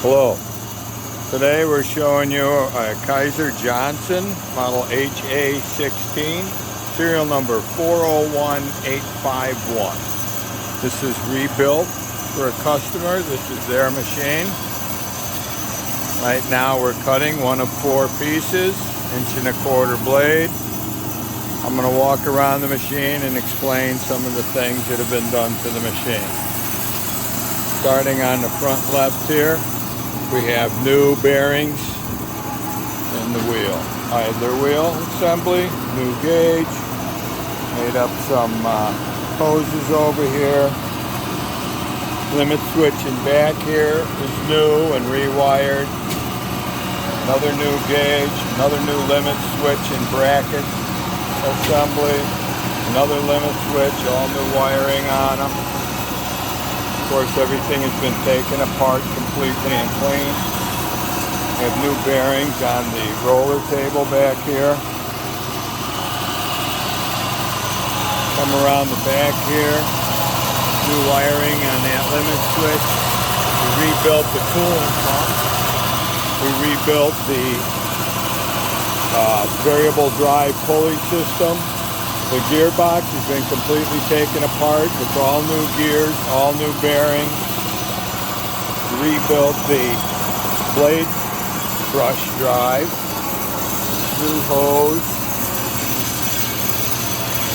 Hello. Today we're showing you a Kysor Johnson model HA16, serial number 401851. This is rebuilt for a customer. This is their machine. Right now we're cutting one of 4 pieces, 1.25" blade. I'm going to walk around the machine and explain some of the things that have been done to the machine. Starting on the front left here, we have new bearings in the wheel. Idler wheel assembly, new gauge. Made up some hoses over here. Limit switch in back here is new and rewired. Another new gauge, another new limit switch and bracket assembly. Another limit switch, all new wiring on them. Of course, everything has been taken apart completely and clean. We have new bearings on the roller table back here. Come around the back here. New wiring on that limit switch. We rebuilt the coolant pump. We rebuilt the variable drive pulley system. The gearbox has been completely taken apart. It's all new gears, all new bearings. Rebuilt the blade brush drive. New hose.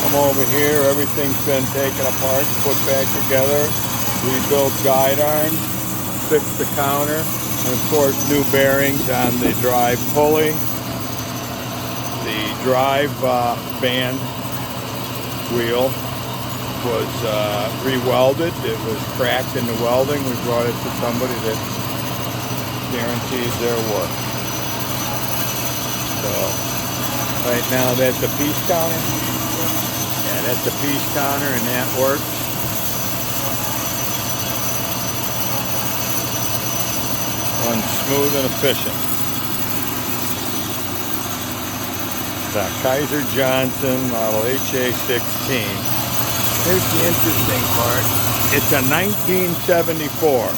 Come over here, everything's been taken apart, put back together. Rebuilt guide arms, fixed the counter, and of course new bearings on the drive pulley. The drive band wheel was re-welded. It was cracked in the welding. We brought it to somebody that guarantees their work. So right now that's a piece counter. Yeah, that's a piece counter and that works. Runs smooth and efficient. The Kysor Johnson model HA16. Here's the interesting part. It's a 1974,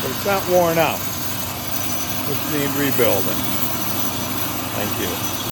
but it's not worn out. Just need rebuilding. Thank you.